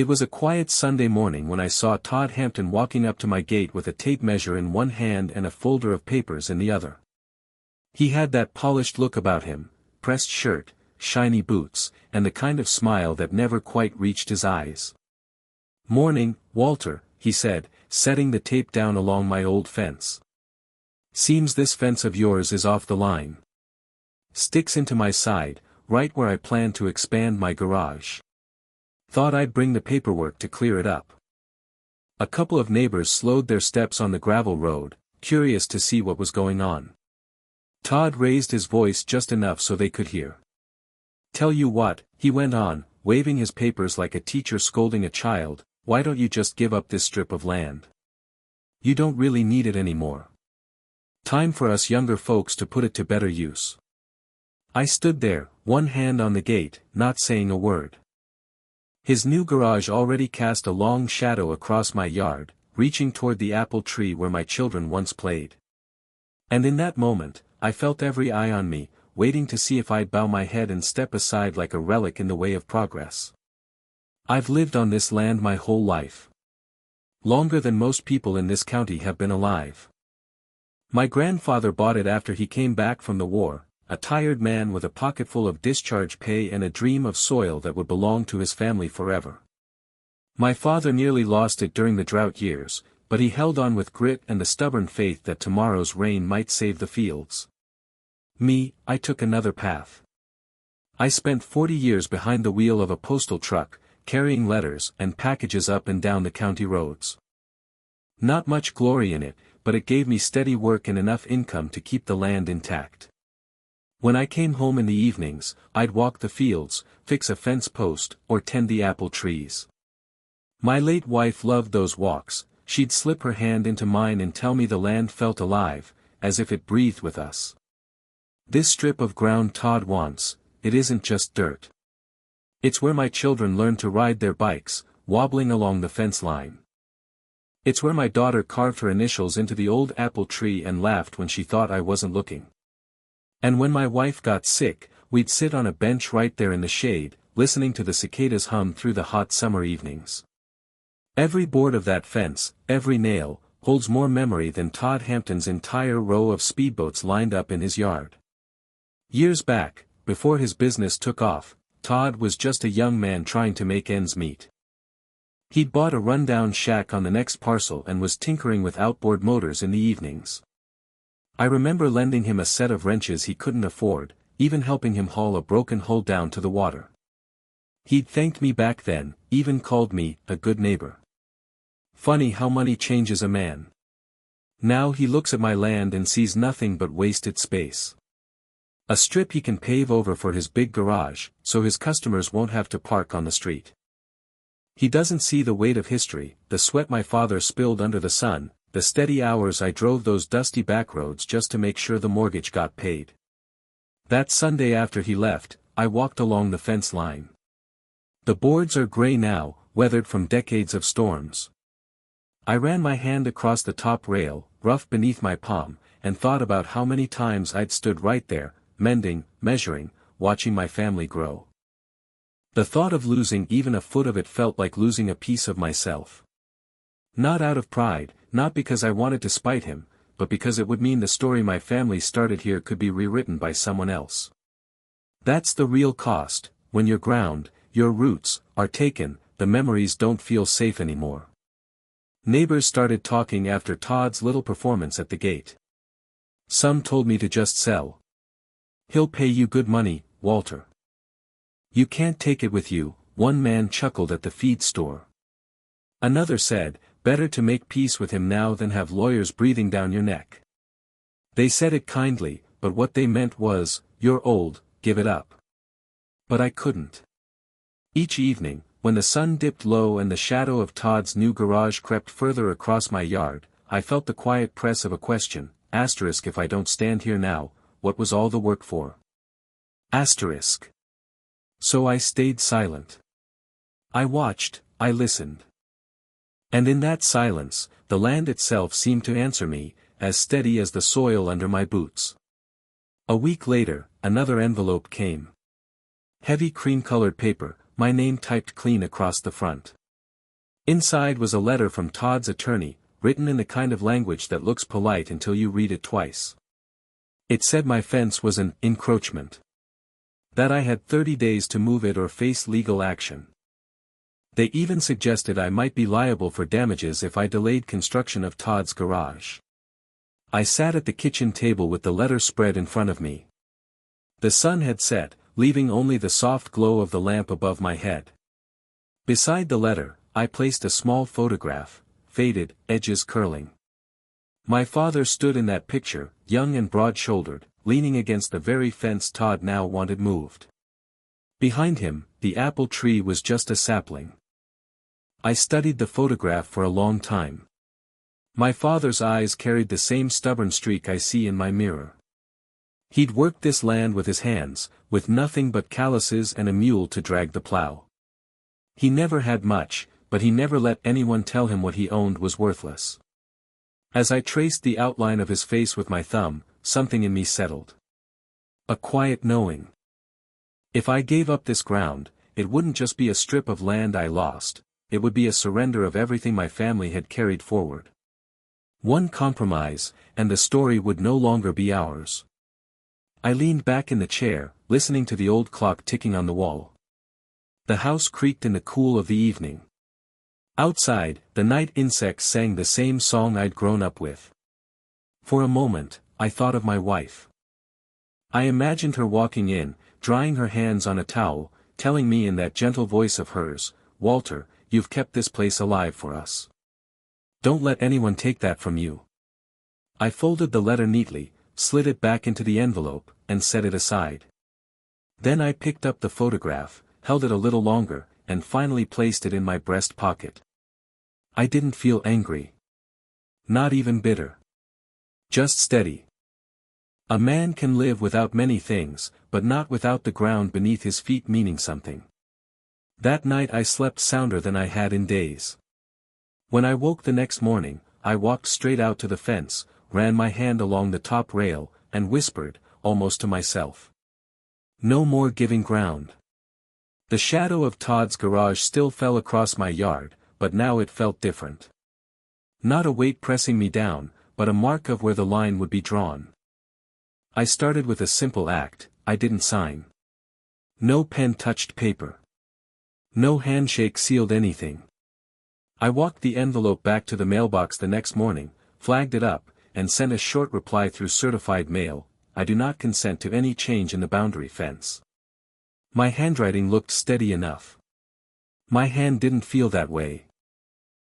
It was a quiet Sunday morning when I saw Todd Hampton walking up to my gate with a tape measure in one hand and a folder of papers in the other. He had that polished look about him, pressed shirt, shiny boots, and the kind of smile that never quite reached his eyes. "Morning, Walter," he said, setting the tape down along my old fence. "Seems this fence of yours is off the line. Sticks into my side, right where I plan to expand my garage. Thought I'd bring the paperwork to clear it up." A couple of neighbors slowed their steps on the gravel road, curious to see what was going on. Todd raised his voice just enough so they could hear. "Tell you what," he went on, waving his papers like a teacher scolding a child, "why don't you just give up this strip of land? You don't really need it anymore. Time for us younger folks to put it to better use." I stood there, one hand on the gate, not saying a word. His new garage already cast a long shadow across my yard, reaching toward the apple tree where my children once played. And in that moment, I felt every eye on me, waiting to see if I'd bow my head and step aside like a relic in the way of progress. I've lived on this land my whole life. Longer than most people in this county have been alive. My grandfather bought it after he came back from the war, a tired man with a pocketful of discharge pay and a dream of soil that would belong to his family forever. My father nearly lost it during the drought years, but he held on with grit and the stubborn faith that tomorrow's rain might save the fields. Me, I took another path. I spent 40 years behind the wheel of a postal truck, carrying letters and packages up and down the county roads. Not much glory in it, but it gave me steady work and enough income to keep the land intact. When I came home in the evenings, I'd walk the fields, fix a fence post, or tend the apple trees. My late wife loved those walks. She'd slip her hand into mine and tell me the land felt alive, as if it breathed with us. "This strip of ground Todd wants, it isn't just dirt. It's where my children learn to ride their bikes, wobbling along the fence line. It's where my daughter carved her initials into the old apple tree and laughed when she thought I wasn't looking. And when my wife got sick, we'd sit on a bench right there in the shade, listening to the cicadas hum through the hot summer evenings. Every board of that fence, every nail, holds more memory than Todd Hampton's entire row of speedboats lined up in his yard." Years back, before his business took off, Todd was just a young man trying to make ends meet. He'd bought a rundown shack on the next parcel and was tinkering with outboard motors in the evenings. I remember lending him a set of wrenches he couldn't afford, even helping him haul a broken hull down to the water. He'd thanked me back then, even called me a good neighbor. Funny how money changes a man. Now he looks at my land and sees nothing but wasted space. A strip he can pave over for his big garage, so his customers won't have to park on the street. He doesn't see the weight of history, the sweat my father spilled under the sun, the steady hours I drove those dusty back roads just to make sure the mortgage got paid. That Sunday after he left, I walked along the fence line. The boards are gray now, weathered from decades of storms. I ran my hand across the top rail, rough beneath my palm, and thought about how many times I'd stood right there, mending, measuring, watching my family grow. The thought of losing even a foot of it felt like losing a piece of myself. Not out of pride, not because I wanted to spite him, but because it would mean the story my family started here could be rewritten by someone else. That's the real cost. When your ground, your roots, are taken, the memories don't feel safe anymore. Neighbors started talking after Todd's little performance at the gate. Some told me to just sell. "He'll pay you good money, Walter. You can't take it with you," one man chuckled at the feed store. Another said, "Better to make peace with him now than have lawyers breathing down your neck." They said it kindly, but what they meant was, "You're old, give it up." But I couldn't. Each evening, when the sun dipped low and the shadow of Todd's new garage crept further across my yard, I felt the quiet press of a question, asterisk if I don't stand here now, what was all the work for? Asterisk. So I stayed silent. I watched, I listened. And in that silence, the land itself seemed to answer me, as steady as the soil under my boots. A week later, another envelope came. Heavy cream-colored paper, my name typed clean across the front. Inside was a letter from Todd's attorney, written in the kind of language that looks polite until you read it twice. It said my fence was an encroachment. That I had 30 days to move it or face legal action. They even suggested I might be liable for damages if I delayed construction of Todd's garage. I sat at the kitchen table with the letter spread in front of me. The sun had set, leaving only the soft glow of the lamp above my head. Beside the letter, I placed a small photograph, faded, edges curling. My father stood in that picture, young and broad-shouldered, leaning against the very fence Todd now wanted moved. Behind him, the apple tree was just a sapling. I studied the photograph for a long time. My father's eyes carried the same stubborn streak I see in my mirror. He'd worked this land with his hands, with nothing but calluses and a mule to drag the plow. He never had much, but he never let anyone tell him what he owned was worthless. As I traced the outline of his face with my thumb, something in me settled. A quiet knowing. If I gave up this ground, it wouldn't just be a strip of land I lost, it would be a surrender of everything my family had carried forward. One compromise, and the story would no longer be ours. I leaned back in the chair, listening to the old clock ticking on the wall. The house creaked in the cool of the evening. Outside, the night insects sang the same song I'd grown up with. For a moment, I thought of my wife. I imagined her walking in, drying her hands on a towel, telling me in that gentle voice of hers, "Walter, you've kept this place alive for us. Don't let anyone take that from you." I folded the letter neatly, slid it back into the envelope, and set it aside. Then I picked up the photograph, held it a little longer, and finally placed it in my breast pocket. I didn't feel angry. Not even bitter. Just steady. A man can live without many things, but not without the ground beneath his feet meaning something. That night I slept sounder than I had in days. When I woke the next morning, I walked straight out to the fence, ran my hand along the top rail, and whispered, almost to myself. No more giving ground. The shadow of Todd's garage still fell across my yard, but now it felt different. Not a weight pressing me down, but a mark of where the line would be drawn. I started with a simple act, I didn't sign. No pen touched paper. No handshake sealed anything. I walked the envelope back to the mailbox the next morning, flagged it up, and sent a short reply through certified mail, "I do not consent to any change in the boundary fence." My handwriting looked steady enough. My hand didn't feel that way.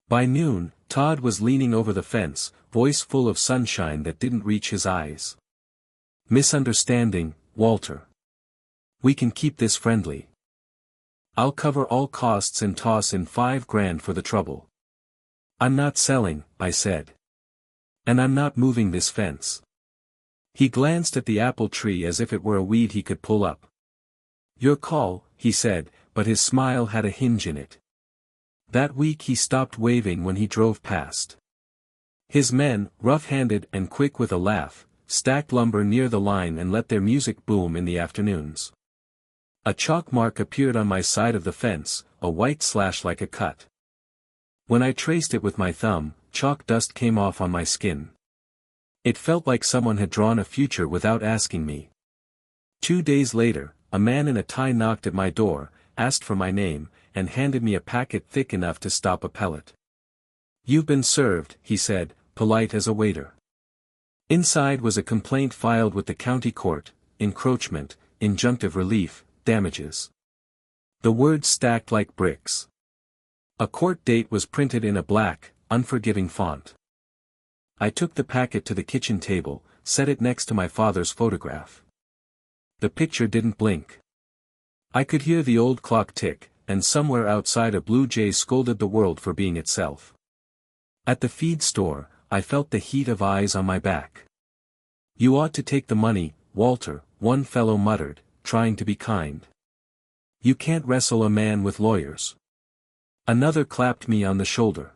By noon, Todd was leaning over the fence, voice full of sunshine that didn't reach his eyes. "Misunderstanding, Walter. We can keep this friendly. I'll cover all costs and toss in $5,000 for the trouble." "I'm not selling," I said. "And I'm not moving this fence." He glanced at the apple tree as if it were a weed he could pull up. "Your call," he said, but his smile had a hinge in it. That week he stopped waving when he drove past. His men, rough-handed and quick with a laugh, stacked lumber near the line and let their music boom in the afternoons. A chalk mark appeared on my side of the fence, a white slash like a cut. When I traced it with my thumb, chalk dust came off on my skin. It felt like someone had drawn a future without asking me. 2 days later, a man in a tie knocked at my door, asked for my name, and handed me a packet thick enough to stop a pellet. "You've been served," he said, polite as a waiter. Inside was a complaint filed with the county court, encroachment, injunctive relief, damages. The words stacked like bricks. A court date was printed in a black, unforgiving font. I took the packet to the kitchen table, set it next to my father's photograph. The picture didn't blink. I could hear the old clock tick, and somewhere outside a blue jay scolded the world for being itself. At the feed store, I felt the heat of eyes on my back. "You ought to take the money, Walter," one fellow muttered, trying to be kind. "You can't wrestle a man with lawyers." Another clapped me on the shoulder.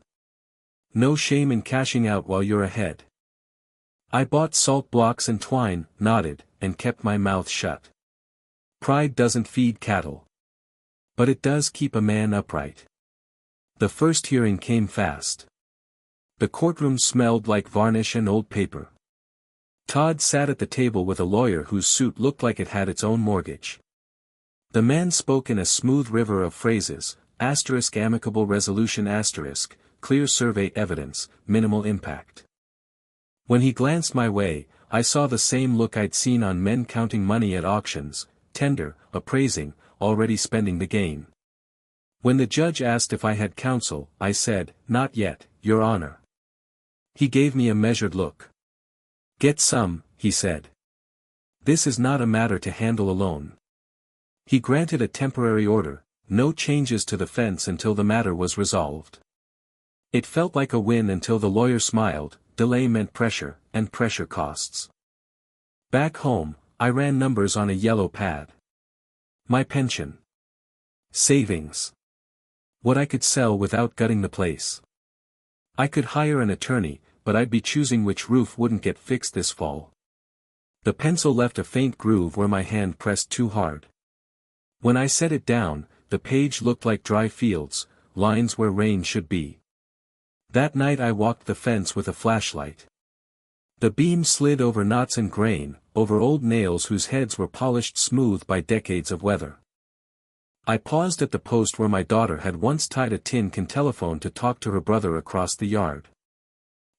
"No shame in cashing out while you're ahead." I bought salt blocks and twine, nodded, and kept my mouth shut. Pride doesn't feed cattle. But it does keep a man upright. The first hearing came fast. The courtroom smelled like varnish and old paper. Todd sat at the table with a lawyer whose suit looked like it had its own mortgage. The man spoke in a smooth river of phrases, amicable resolution clear survey evidence, minimal impact. When he glanced my way, I saw the same look I'd seen on men counting money at auctions, tender, appraising, already spending the gain. When the judge asked if I had counsel, I said, "Not yet, Your Honor." He gave me a measured look. "Get some," he said. "This is not a matter to handle alone." He granted a temporary order, no changes to the fence until the matter was resolved. It felt like a win until the lawyer smiled. Delay meant pressure, and pressure costs. Back home, I ran numbers on a yellow pad. My pension. Savings. What I could sell without gutting the place. I could hire an attorney, but I'd be choosing which roof wouldn't get fixed this fall. The pencil left a faint groove where my hand pressed too hard. When I set it down, the page looked like dry fields, lines where rain should be. That night I walked the fence with a flashlight. The beam slid over knots and grain, over old nails whose heads were polished smooth by decades of weather. I paused at the post where my daughter had once tied a tin can telephone to talk to her brother across the yard.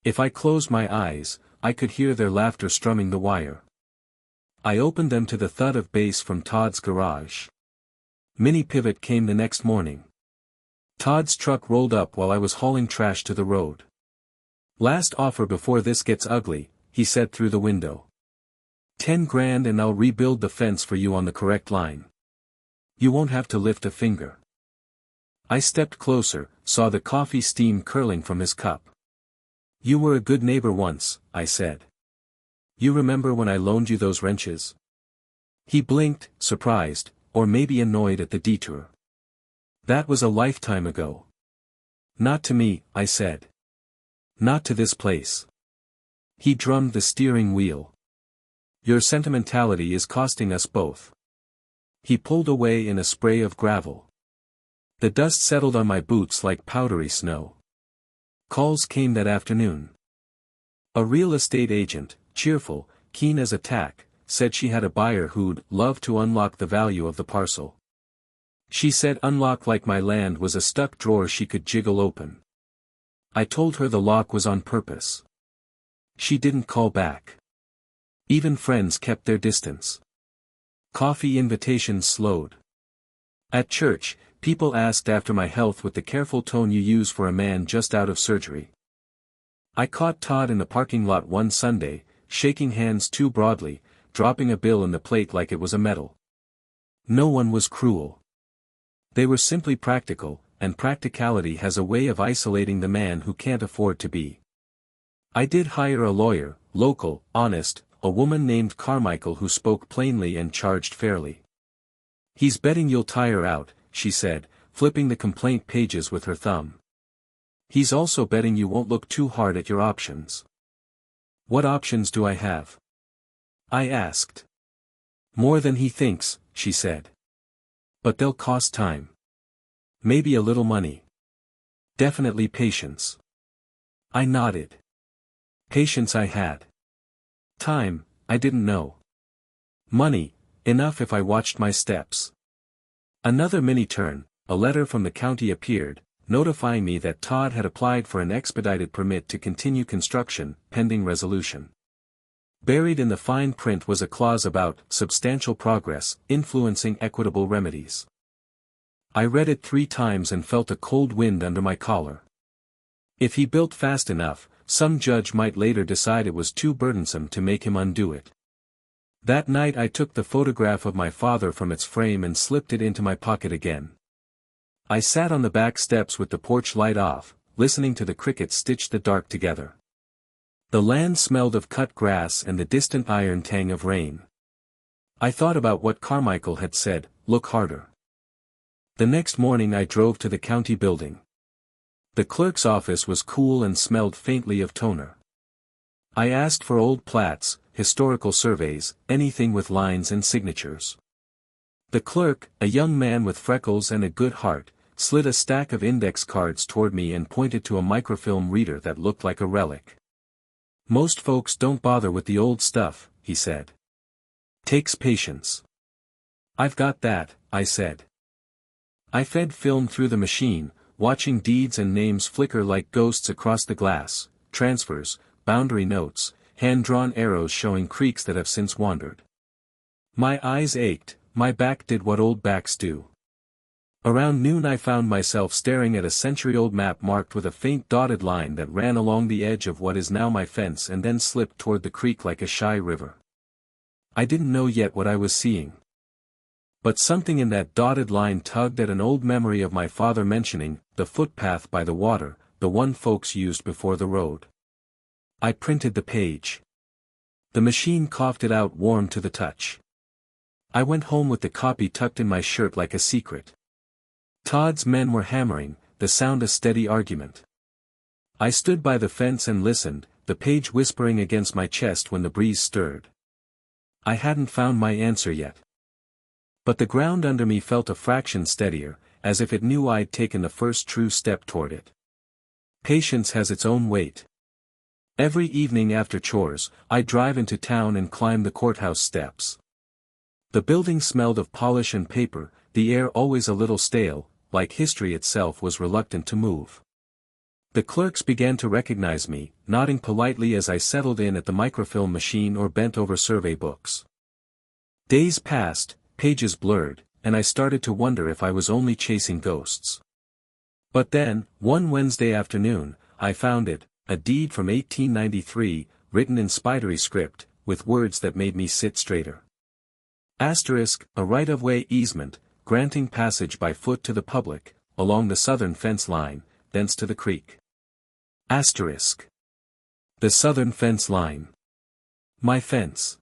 If I closed my eyes, I could hear their laughter strumming the wire. I opened them to the thud of bass from Todd's garage. Mini Pivot came the next morning. Todd's truck rolled up while I was hauling trash to the road. "Last offer before this gets ugly," he said through the window. $10,000 and I'll rebuild the fence for you on the correct line. You won't have to lift a finger." I stepped closer, saw the coffee steam curling from his cup. "You were a good neighbor once," I said. "You remember when I loaned you those wrenches?" He blinked, surprised, or maybe annoyed at the detour. "That was a lifetime ago." "Not to me," I said. "Not to this place." He drummed the steering wheel. "Your sentimentality is costing us both." He pulled away in a spray of gravel. The dust settled on my boots like powdery snow. Calls came that afternoon. A real estate agent, cheerful, keen as a tack, said she had a buyer who'd love to unlock the value of the parcel. She said unlock like my land was a stuck drawer she could jiggle open. I told her the lock was on purpose. She didn't call back. Even friends kept their distance. Coffee invitations slowed. At church, people asked after my health with the careful tone you use for a man just out of surgery. I caught Todd in the parking lot one Sunday, shaking hands too broadly, dropping a bill in the plate like it was a medal. No one was cruel. They were simply practical, and practicality has a way of isolating the man who can't afford to be. I did hire a lawyer, local, honest, a woman named Carmichael who spoke plainly and charged fairly. "He's betting you'll tire out," she said, flipping the complaint pages with her thumb. "He's also betting you won't look too hard at your options." "What options do I have?" I asked. "More than he thinks," she said. "But they'll cost time. Maybe a little money. Definitely patience." I nodded. Patience I had. Time, I didn't know. Money, enough if I watched my steps. Another mini-turn, a letter from the county appeared, notifying me that Todd had applied for an expedited permit to continue construction, pending resolution. Buried in the fine print was a clause about substantial progress, influencing equitable remedies. I read it 3 times and felt a cold wind under my collar. If he built fast enough, some judge might later decide it was too burdensome to make him undo it. That night I took the photograph of my father from its frame and slipped it into my pocket again. I sat on the back steps with the porch light off, listening to the crickets stitch the dark together. The land smelled of cut grass and the distant iron tang of rain. I thought about what Carmichael had said, look harder. The next morning I drove to the county building. The clerk's office was cool and smelled faintly of toner. I asked for old plats, historical surveys, anything with lines and signatures. The clerk, a young man with freckles and a good heart, slid a stack of index cards toward me and pointed to a microfilm reader that looked like a relic. "Most folks don't bother with the old stuff," he said. "Takes patience." "I've got that," I said. I fed film through the machine, watching deeds and names flicker like ghosts across the glass, transfers, boundary notes, hand-drawn arrows showing creeks that have since wandered. My eyes ached, my back did what old backs do. Around noon I found myself staring at a century-old map marked with a faint dotted line that ran along the edge of what is now my fence and then slipped toward the creek like a shy river. I didn't know yet what I was seeing. But something in that dotted line tugged at an old memory of my father mentioning the footpath by the water, the one folks used before the road. I printed the page. The machine coughed it out warm to the touch. I went home with the copy tucked in my shirt like a secret. Todd's men were hammering, the sound a steady argument. I stood by the fence and listened, the page whispering against my chest when the breeze stirred. I hadn't found my answer yet. But the ground under me felt a fraction steadier, as if it knew I'd taken the first true step toward it. Patience has its own weight. Every evening after chores, I'd drive into town and climb the courthouse steps. The building smelled of polish and paper, the air always a little stale, like history itself was reluctant to move. The clerks began to recognize me, nodding politely as I settled in at the microfilm machine or bent over survey books. Days passed, pages blurred, and I started to wonder if I was only chasing ghosts. But then, one Wednesday afternoon, I found it, a deed from 1893, written in spidery script, with words that made me sit straighter. Asterisk, a right-of-way easement, granting passage by foot to the public, along the southern fence line, thence to the creek. Asterisk. The southern fence line. My fence.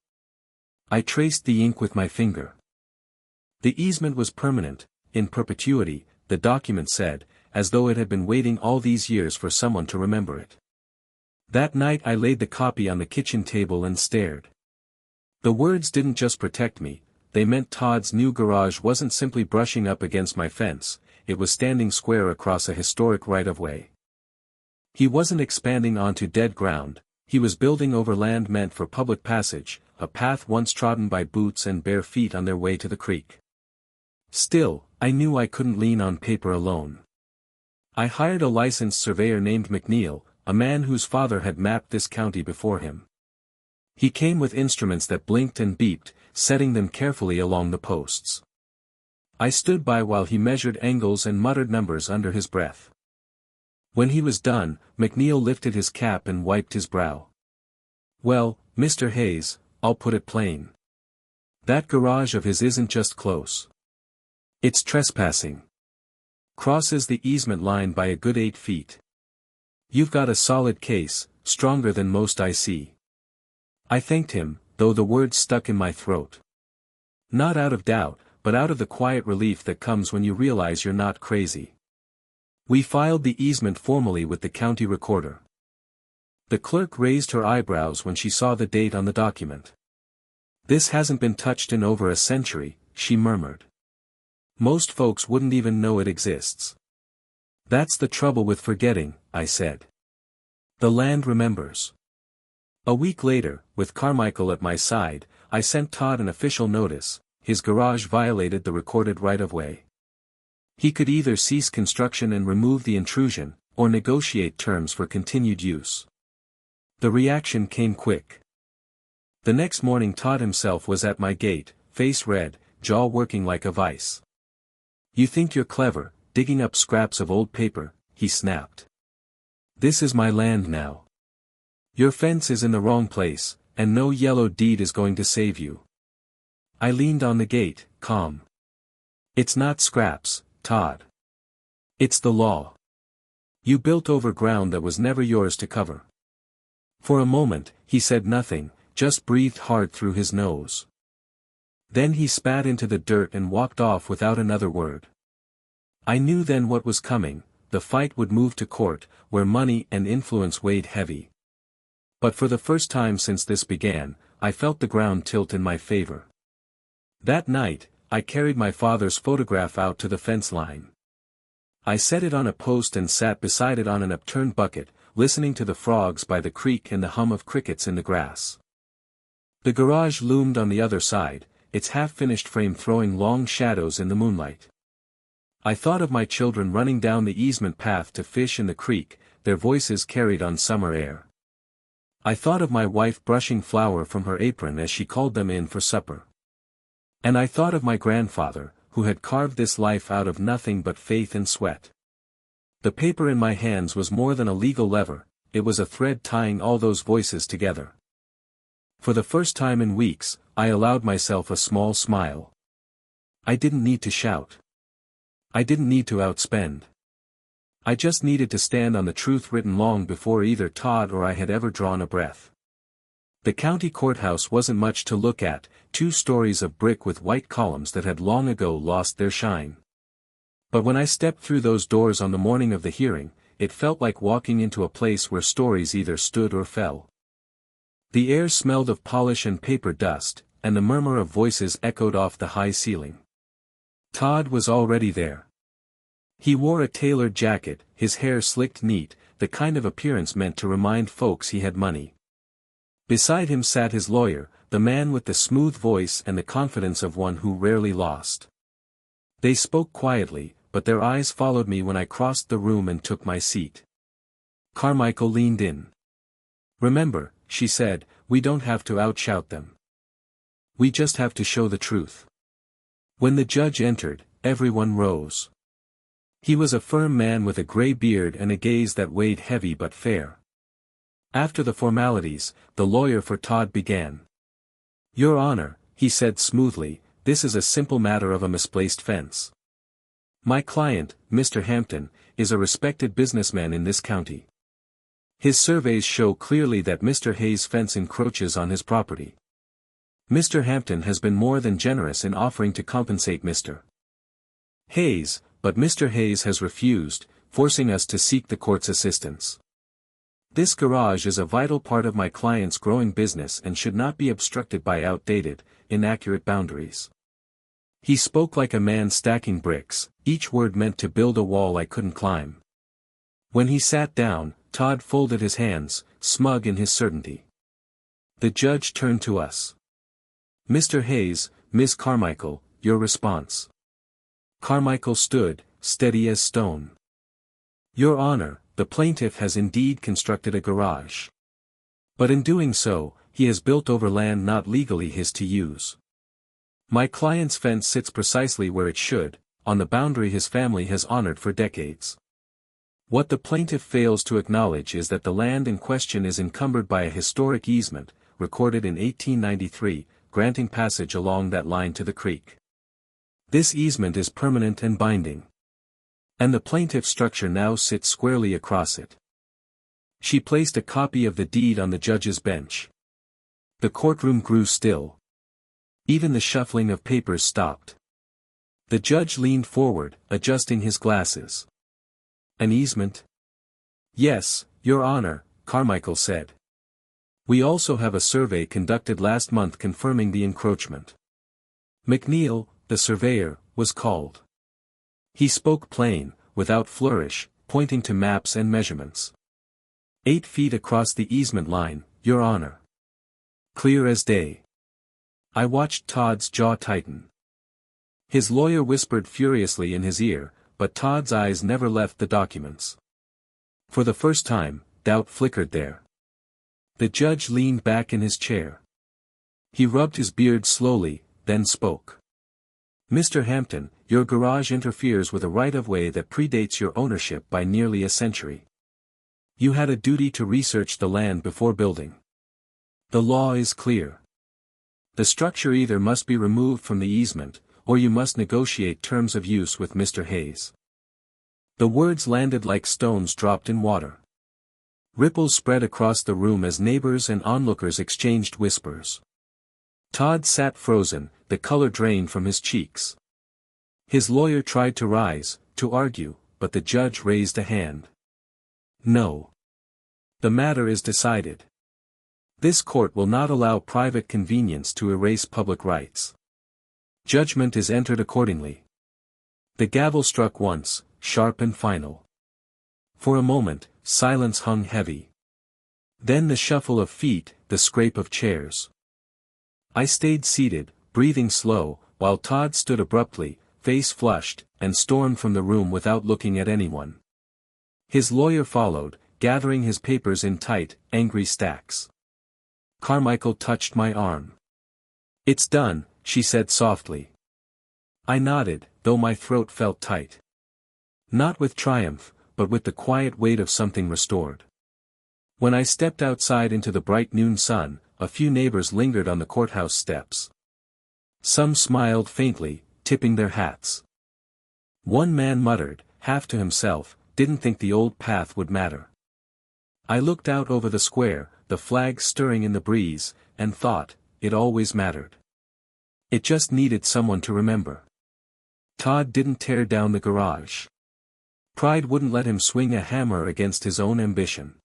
I traced the ink with my finger. The easement was permanent, in perpetuity, the document said, as though it had been waiting all these years for someone to remember it. That night I laid the copy on the kitchen table and stared. The words didn't just protect me, they meant Todd's new garage wasn't simply brushing up against my fence, it was standing square across a historic right-of-way. He wasn't expanding onto dead ground, he was building over land meant for public passage, a path once trodden by boots and bare feet on their way to the creek. Still, I knew I couldn't lean on paper alone. I hired a licensed surveyor named McNeil, a man whose father had mapped this county before him. He came with instruments that blinked and beeped, setting them carefully along the posts. I stood by while he measured angles and muttered numbers under his breath. When he was done, McNeil lifted his cap and wiped his brow. "Well, Mr. Hayes, I'll put it plain. That garage of his isn't just close. It's trespassing. Crosses the easement line by a good 8 feet. You've got a solid case, stronger than most I see." I thanked him, though the words stuck in my throat. Not out of doubt, but out of the quiet relief that comes when you realize you're not crazy. We filed the easement formally with the county recorder. The clerk raised her eyebrows when she saw the date on the document. "This hasn't been touched in over a century," she murmured. "Most folks wouldn't even know it exists." "That's the trouble with forgetting," I said. "The land remembers." A week later, with Carmichael at my side, I sent Todd an official notice, his garage violated the recorded right-of-way. He could either cease construction and remove the intrusion, or negotiate terms for continued use. The reaction came quick. The next morning Todd himself was at my gate, face red, jaw working like a vice. "You think you're clever, digging up scraps of old paper," he snapped. "This is my land now. Your fence is in the wrong place, and no yellow deed is going to save you." I leaned on the gate, calm. "It's not scraps, Todd. It's the law. You built over ground that was never yours to cover." For a moment, he said nothing, just breathed hard through his nose. Then he spat into the dirt and walked off without another word. I knew then what was coming, the fight would move to court, where money and influence weighed heavy. But for the first time since this began, I felt the ground tilt in my favor. That night, I carried my father's photograph out to the fence line. I set it on a post and sat beside it on an upturned bucket, listening to the frogs by the creek and the hum of crickets in the grass. The garage loomed on the other side, its half-finished frame throwing long shadows in the moonlight. I thought of my children running down the easement path to fish in the creek, their voices carried on summer air. I thought of my wife brushing flour from her apron as she called them in for supper. And I thought of my grandfather, who had carved this life out of nothing but faith and sweat. The paper in my hands was more than a legal lever, it was a thread tying all those voices together. For the first time in weeks, I allowed myself a small smile. I didn't need to shout. I didn't need to outspend. I just needed to stand on the truth written long before either Todd or I had ever drawn a breath. The county courthouse wasn't much to look at, 2 stories of brick with white columns that had long ago lost their shine. But when I stepped through those doors on the morning of the hearing, it felt like walking into a place where stories either stood or fell. The air smelled of polish and paper dust, and the murmur of voices echoed off the high ceiling. Todd was already there. He wore a tailored jacket, his hair slicked neat, the kind of appearance meant to remind folks he had money. Beside him sat his lawyer, the man with the smooth voice and the confidence of one who rarely lost. They spoke quietly, but their eyes followed me when I crossed the room and took my seat. Carmichael leaned in. "Remember," she said, "we don't have to outshout them. We just have to show the truth." When the judge entered, everyone rose. He was a firm man with a gray beard and a gaze that weighed heavy but fair. After the formalities, the lawyer for Todd began. "Your Honor," he said smoothly, "this is a simple matter of a misplaced fence. My client, Mr. Hampton, is a respected businessman in this county. His surveys show clearly that Mr. Hayes' fence encroaches on his property. Mr. Hampton has been more than generous in offering to compensate Mr. Hayes, but Mr. Hayes has refused, forcing us to seek the court's assistance. This garage is a vital part of my client's growing business and should not be obstructed by outdated, inaccurate boundaries." He spoke like a man stacking bricks, each word meant to build a wall I couldn't climb. When he sat down, Todd folded his hands, smug in his certainty. The judge turned to us. "Mr. Hayes, Ms. Carmichael, your response." Carmichael stood, steady as stone. "Your Honor, the plaintiff has indeed constructed a garage. But in doing so, he has built over land not legally his to use. My client's fence sits precisely where it should, on the boundary his family has honored for decades. What the plaintiff fails to acknowledge is that the land in question is encumbered by a historic easement, recorded in 1893, granting passage along that line to the creek. This easement is permanent and binding. And the plaintiff's structure now sits squarely across it." She placed a copy of the deed on the judge's bench. The courtroom grew still. Even the shuffling of papers stopped. The judge leaned forward, adjusting his glasses. "An easement?" "Yes, Your Honor," Carmichael said. "We also have a survey conducted last month confirming the encroachment." McNeil, the surveyor, was called. He spoke plain, without flourish, pointing to maps and measurements. 8 feet across the easement line, Your Honor. Clear as day. I watched Todd's jaw tighten. His lawyer whispered furiously in his ear, but Todd's eyes never left the documents. For the first time, doubt flickered there. The judge leaned back in his chair. He rubbed his beard slowly, then spoke. "Mr. Hampton, your garage interferes with a right-of-way that predates your ownership by nearly a century. You had a duty to research the land before building. The law is clear. The structure either must be removed from the easement, or you must negotiate terms of use with Mr. Hayes." The words landed like stones dropped in water. Ripples spread across the room as neighbors and onlookers exchanged whispers. Todd sat frozen, the color drained from his cheeks. His lawyer tried to rise, to argue, but the judge raised a hand. "No. The matter is decided. This court will not allow private convenience to erase public rights. Judgment is entered accordingly." The gavel struck once, sharp and final. For a moment, silence hung heavy. Then the shuffle of feet, the scrape of chairs. I stayed seated, breathing slow, while Todd stood abruptly, face flushed, and stormed from the room without looking at anyone. His lawyer followed, gathering his papers in tight, angry stacks. Carmichael touched my arm. "It's done," she said softly. I nodded, though my throat felt tight. Not with triumph, but with the quiet weight of something restored. When I stepped outside into the bright noon sun, a few neighbors lingered on the courthouse steps. Some smiled faintly, tipping their hats. One man muttered, half to himself, didn't think the old path would matter. I looked out over the square, the flags stirring in the breeze, and thought, it always mattered. It just needed someone to remember. Todd didn't tear down the garage. Pride wouldn't let him swing a hammer against his own ambition.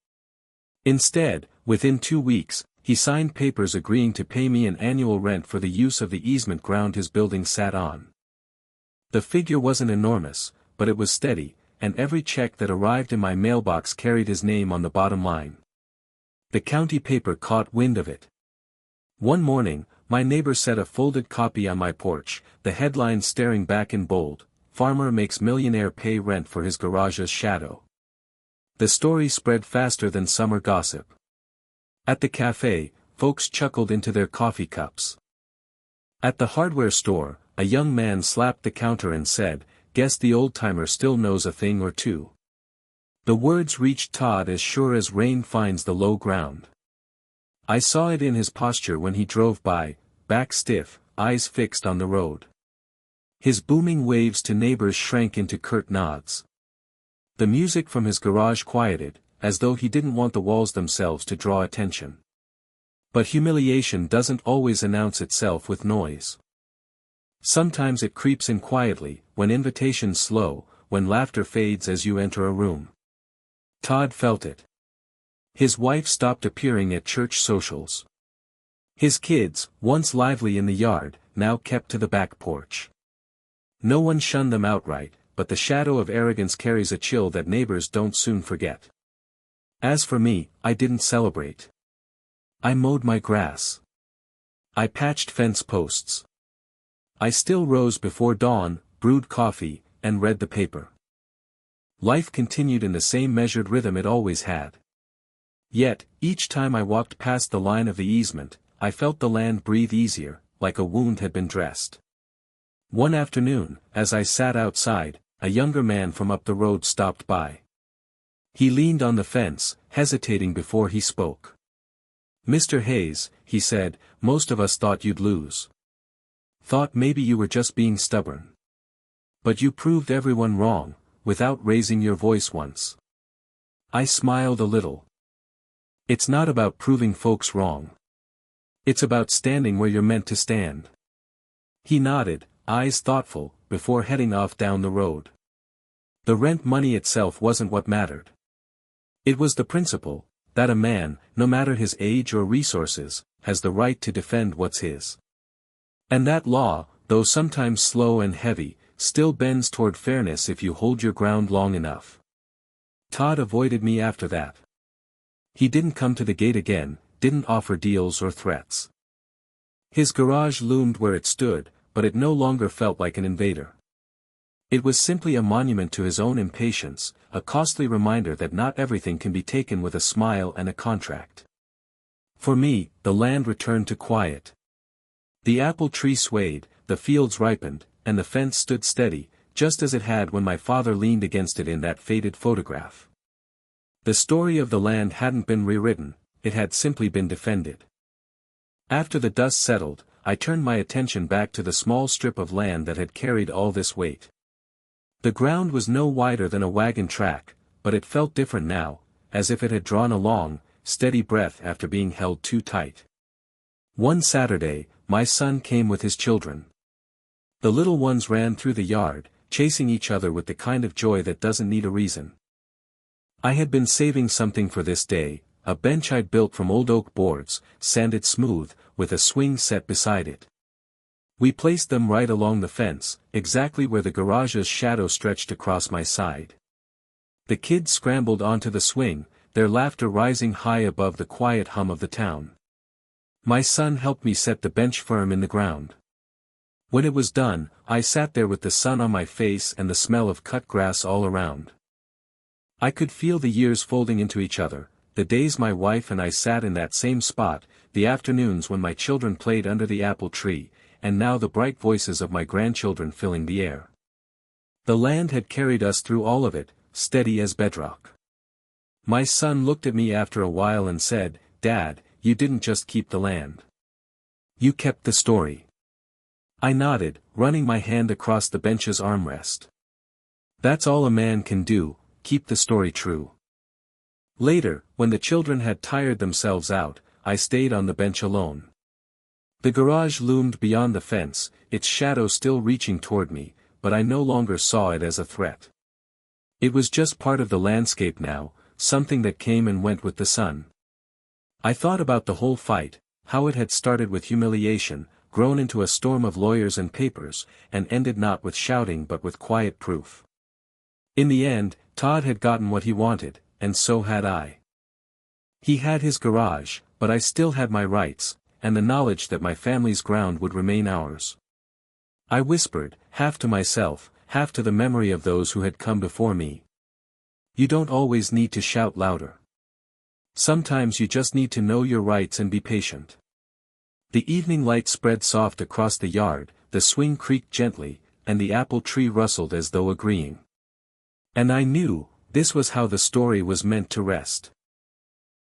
Instead, within 2 weeks, he signed papers agreeing to pay me an annual rent for the use of the easement ground his building sat on. The figure wasn't enormous, but it was steady, and every check that arrived in my mailbox carried his name on the bottom line. The county paper caught wind of it. One morning, my neighbor set a folded copy on my porch, the headline staring back in bold, "Farmer makes millionaire pay rent for his garage's shadow." The story spread faster than summer gossip. At the cafe, folks chuckled into their coffee cups. At the hardware store, a young man slapped the counter and said, "Guess the old-timer still knows a thing or two." The words reached Todd as sure as rain finds the low ground. I saw it in his posture when he drove by, back stiff, eyes fixed on the road. His booming waves to neighbors shrank into curt nods. The music from his garage quieted, as though he didn't want the walls themselves to draw attention. But humiliation doesn't always announce itself with noise. Sometimes it creeps in quietly, when invitations slow, when laughter fades as you enter a room. Todd felt it. His wife stopped appearing at church socials. His kids, once lively in the yard, now kept to the back porch. No one shunned them outright, but the shadow of arrogance carries a chill that neighbors don't soon forget. As for me, I didn't celebrate. I mowed my grass. I patched fence posts. I still rose before dawn, brewed coffee, and read the paper. Life continued in the same measured rhythm it always had. Yet, each time I walked past the line of the easement, I felt the land breathe easier, like a wound had been dressed. One afternoon, as I sat outside, a younger man from up the road stopped by. He leaned on the fence, hesitating before he spoke. "Mr. Hayes," he said, "most of us thought you'd lose. Thought maybe you were just being stubborn. But you proved everyone wrong, without raising your voice once." I smiled a little. It's not about proving folks wrong. It's about standing where you're meant to stand. He nodded, eyes thoughtful, before heading off down the road. The rent money itself wasn't what mattered. It was the principle, that a man, no matter his age or resources, has the right to defend what's his. And that law, though sometimes slow and heavy, still bends toward fairness if you hold your ground long enough. Todd avoided me after that. He didn't come to the gate again, didn't offer deals or threats. His garage loomed where it stood, but it no longer felt like an invader. It was simply a monument to his own impatience, a costly reminder that not everything can be taken with a smile and a contract. For me, the land returned to quiet. The apple tree swayed, the fields ripened, and the fence stood steady, just as it had when my father leaned against it in that faded photograph. The story of the land hadn't been rewritten, it had simply been defended. After the dust settled, I turned my attention back to the small strip of land that had carried all this weight. The ground was no wider than a wagon track, but it felt different now, as if it had drawn a long, steady breath after being held too tight. One Saturday, my son came with his children. The little ones ran through the yard, chasing each other with the kind of joy that doesn't need a reason. I had been saving something for this day, a bench I'd built from old oak boards, sanded smooth, with a swing set beside it. We placed them right along the fence, exactly where the garage's shadow stretched across my side. The kids scrambled onto the swing, their laughter rising high above the quiet hum of the town. My son helped me set the bench firm in the ground. When it was done, I sat there with the sun on my face and the smell of cut grass all around. I could feel the years folding into each other, the days my wife and I sat in that same spot, the afternoons when my children played under the apple tree, and now the bright voices of my grandchildren filling the air. The land had carried us through all of it, steady as bedrock. My son looked at me after a while and said, "Dad, you didn't just keep the land. You kept the story." I nodded, running my hand across the bench's armrest. That's all a man can do, keep the story true. Later, when the children had tired themselves out, I stayed on the bench alone. The garage loomed beyond the fence, its shadow still reaching toward me, but I no longer saw it as a threat. It was just part of the landscape now, something that came and went with the sun. I thought about the whole fight, how it had started with humiliation, grown into a storm of lawyers and papers, and ended not with shouting but with quiet proof. In the end, Todd had gotten what he wanted, and so had I. He had his garage, but I still had my rights, and the knowledge that my family's ground would remain ours. I whispered, half to myself, half to the memory of those who had come before me. You don't always need to shout louder. Sometimes you just need to know your rights and be patient. The evening light spread soft across the yard, the swing creaked gently, and the apple tree rustled as though agreeing. And I knew, this was how the story was meant to rest.